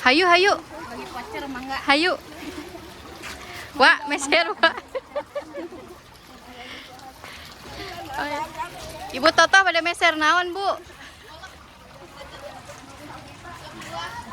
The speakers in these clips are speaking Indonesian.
Hayu, hayu. Bagi voucher mangga. Hayu. Wak, meser, Wak. Ibu Toto pada meser naon, Bu?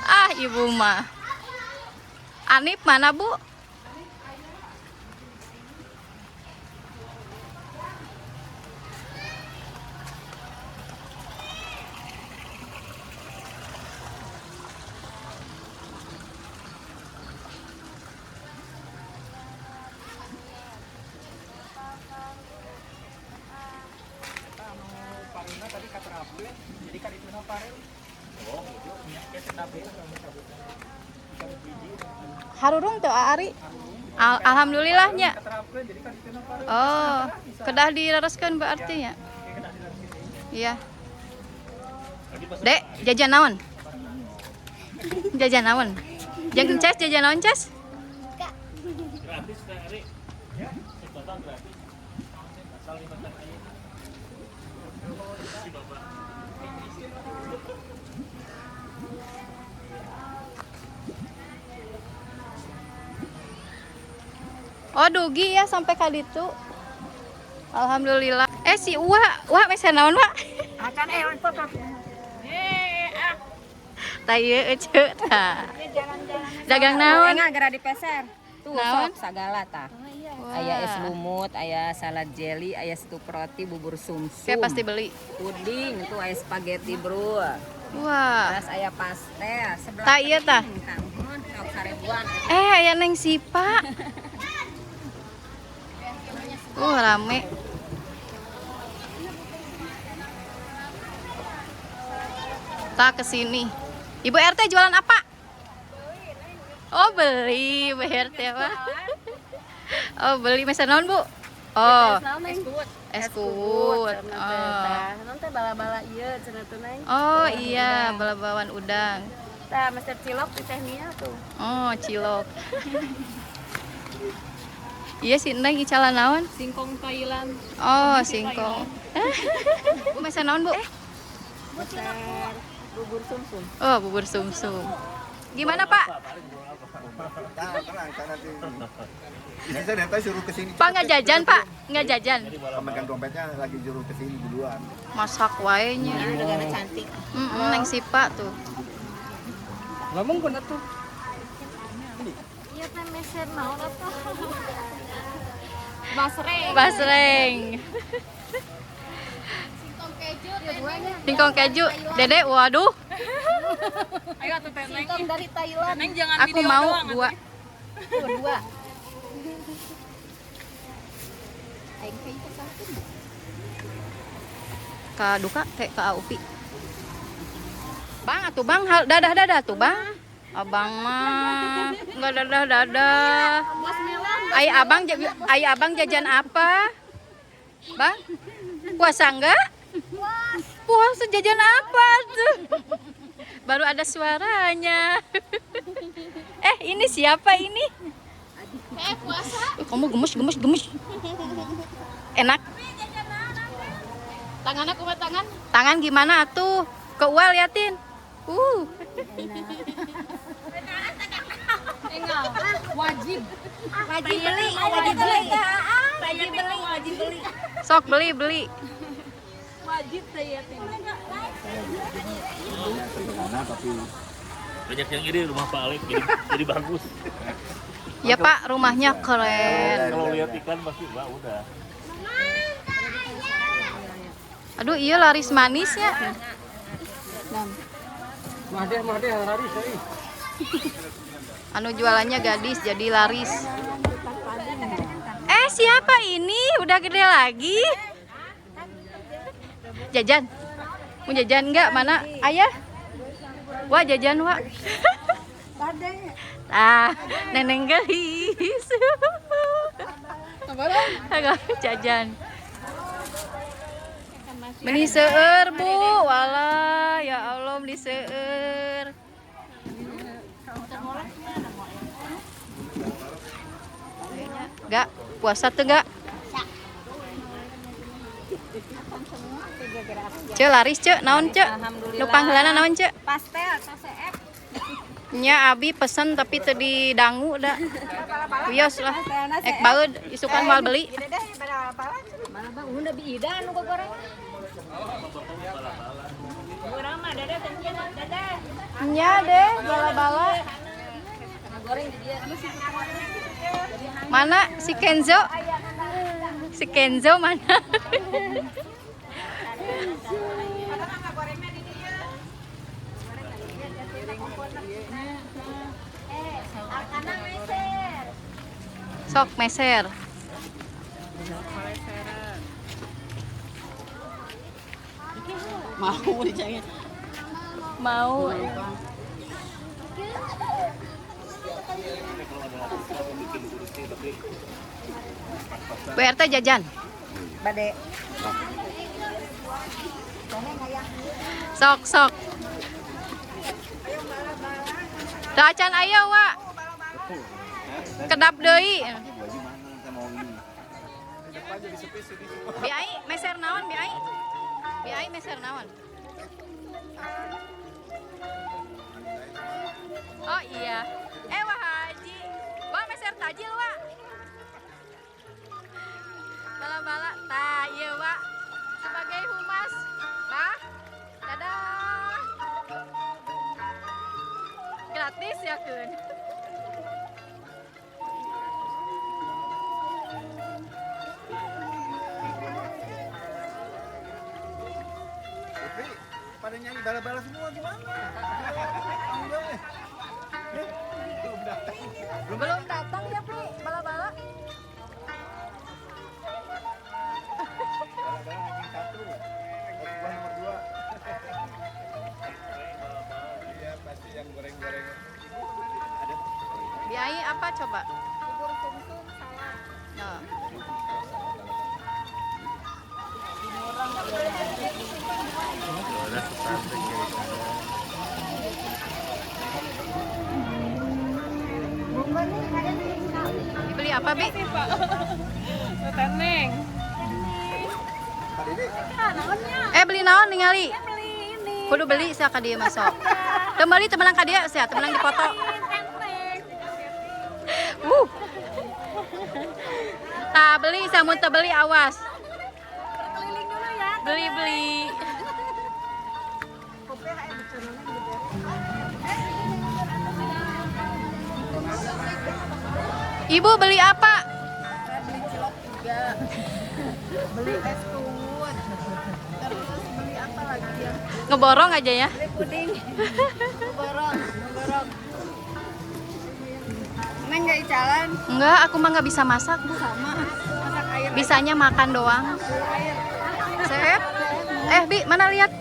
Ah, Ibu mah. Anip mana, Bu? Harurung tuh Ari. Alhamdulillahnya. Oh, kedah direreskeun berarti ya. Iya. Dek, jajan naon? Jajan naon? Jeung Ces jajan naon, Ces? Gratis Kak Ari. Ya, total gratis. Asal libatkan aja. Oh, dugi ya sampai ka ditu. Alhamdulillah. Si Wak mesen naon, Wak? Acan foto. Tah ieu ece tah. Dagang naon? Enggak gara dipeser. Tuh Naon? sok sagala tah. Aya es lumut, aya salad jelly, aya stup roti, bubur sumsum. Kayak pasti beli. Puding, itu aya spaghetti bro. Wah. Terus aya pastel. Sebelah Tah ieu tah. Sok sarebuan. Aya Neng Sipa. Rame. Tak kesini. Ibu RT jualan apa? Oh, beli. Bu RT apa? Oh, beli mesen naon, Bu? Oh, eskut. Nanti bala-bala ieu cenah teh Neng. Oh, iya, bala-bawan udang. Tah mester cilok di tehnya tuh. Oh, cilok. Iya sih, Neng icalan naon? Singkong Thailand. Oh, singkong. Bu mesen naon, Bu? Mester bubur sumsum. Oh, bubur sumsum. Gimana, Pak? Tenang, nanti. Ini saya dari tadi suruh kesini. Pak nggak jajan, Pak? Nggak jajan. Pemegang dompetnya lagi suruh kesini duluan. Masak wae nya. Negara cantik. Neng Sipa tuh. Ngomong bener tuh. Iya teh meser naon atuh. Basreng. Basreng. Singkong keju. Dede, waduh. Ayo atuh teh Neng. Singkong dari Thailand. Neng jangan Aku mau dua. Dua. Ka Duka kayak ka Upi. Bang, atuh Bang, dadah tuh Bang. Abang mah enggak dadah. Ai abang jajan apa? Bang? Puasa enggak? Puasa jajan apa tuh? Baru ada suaranya. Ini siapa ini? Puasa. Kamu gemes. Enak. Tangannya kumat tangan. Tangan gimana atuh? Ke ual liatin. Enggak. Wajib beli. Sok beli. Wajib saya teh. Banyak yang iri rumah Pak Alek jadi bagus. Ya Pak, rumahnya keren. Kalau lihat iklan pasti Mbak udah. Aduh, iya laris manis ya. Mahde laris tadi. Anu jualannya gadis jadi laris. Siapa ini? Udah gede lagi. Jajan. Mau jajan enggak? Mana? Ayah? Wah, jajan, Wak. Neneng gelis. Agak jajan. Meni seueur, Bu. Walah, ya Allah, meni seueur. Gak, puasa tuh gak? Ce laris ce, naon ce? Nu panggilanna naon ce? Pastel, CCF. Nya Abi pesen tapi tadi dangu dah. Wios lah. Ek baeud isukan moal beli. Mana bang, udah biida anu goreng. Urang mah dada tengkeun dada. Nya deh bala-bala. Goreng di dia. Mana si Kenzo? Si Kenzo mana? Sok meser. Mau dicengin. Mau. BRT jajan. Bade. Sok sok. Dacan aya wa. Kedap deui. Baju mana kita mau ini? Biai meser naon biai? Biai meser naon? Oh iya. Wah Haji. Wah meser tajil wa. Bala-bala tah ieu wa sebagai humas. Tah. Dadah. Gratis ya keun. Tapi pada nyanyi bala-bala semua gimana? Enggak deh. Belum datang ya, Pri. Bala-bala. Bala-bala ranking 1. Gua nomor 2. Iya, pasti yang goreng-goreng. Ada. Biai apa coba? Bubur sumsum salad. Nah. Dibeli apa, Bi? Teneng. Beli naon ningali? Kudu beli sia ka dieu masuk. Teu meuli teu menang ka dieu sia, teu menang dipoto. Tah beli sia mun teu beli awas. Beli-beli. Ibu beli apa? Beli es kuut. Terus beli apa lagi ya? Ngeborong aja ya. Beli puding. Borong. Neng nggak jalan Enggak, aku mah nggak bisa masak, Bu. sama masak air. Bisanya makan doang. Air. Sep. Bi, mana lihat?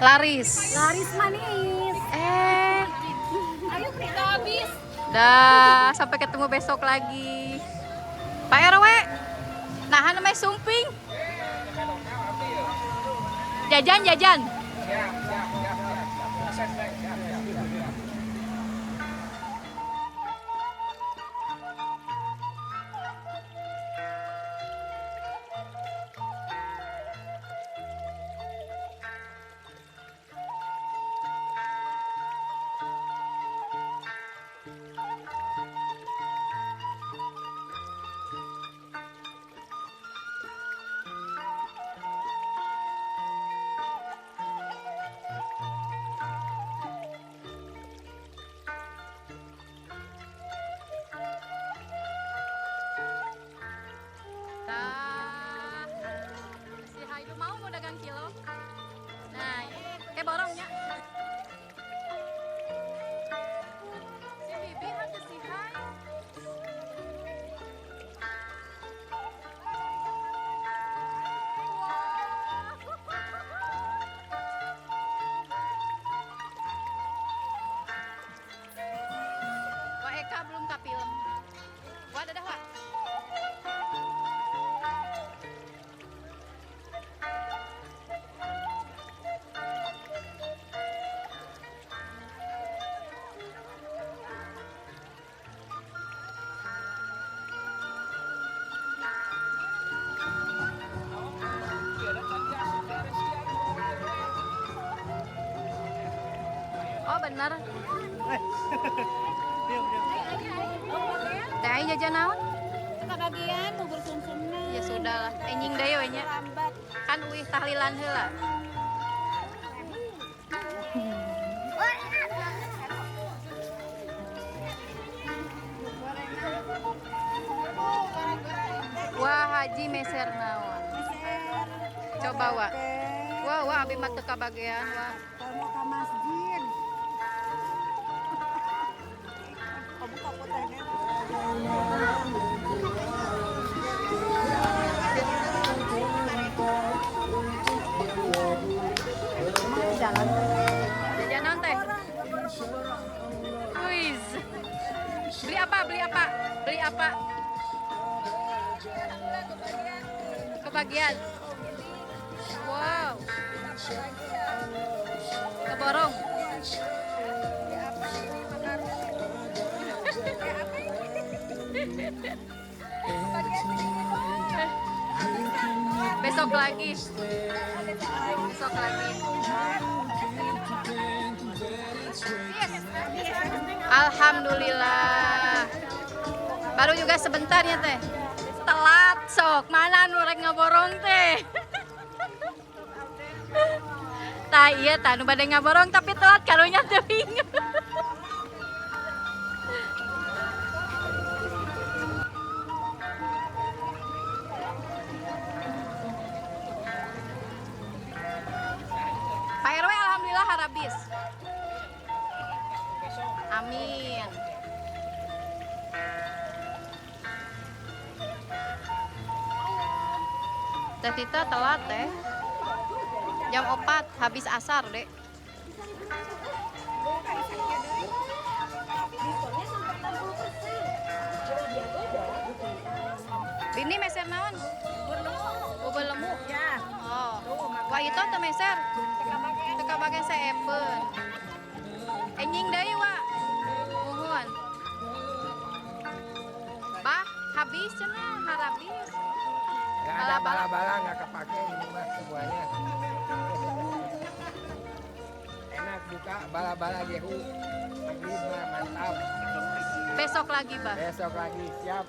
Laris. Laris manis. Ayo kita habis. Dah, sampai ketemu besok lagi. Pak RW, nahan namanya sumping. Jajan. Si Haidu mau dagang kilo. Nah, kayak borongnya. Si Bibi harus si Hai. Wah, Eka belum ke film. Wah, dadah, Wak. Oh benar. Teh aing jajan naon? Kebagian bubur sumsumna. Ya sudah lah, enjing deui we nya. Lambat. Kan uih tahlilan heula. Wah, Haji meser naon? Coba wa. Wah, abi mah teu kabagean wah. Kalau mau ke masjid. Kamu kapot aja. Jalan. Jajanan teh. Wis. Beli apa? Beli apa? Beli apa? Kebagian. Wow. Keborong. Besok lagi. Besok lagi. Alhamdulillah. Baru juga sebentar ya teh. Telat sok. Mana nu rek ngaborong teh. Tah iya tah nu bade ngaborong tapi telat karunya teu bingung. Pak RW alhamdulillah harabis. Amin. Teh Tita telat teh. Jam 4 habis asar dek. Bini meser naon? Bubur lemu. Ya. Oh. Wah itu teu meser. Teu kabagean saepeun. Enjing deui wa. Nuhun. Bah, habis cenah, harabis. Nggak ada bala-bala, nggak kepake ini mah semuanya. Enak buka bala-bala gehu. Maghrib mah mantap. Besok lagi, Bah. Besok lagi siap.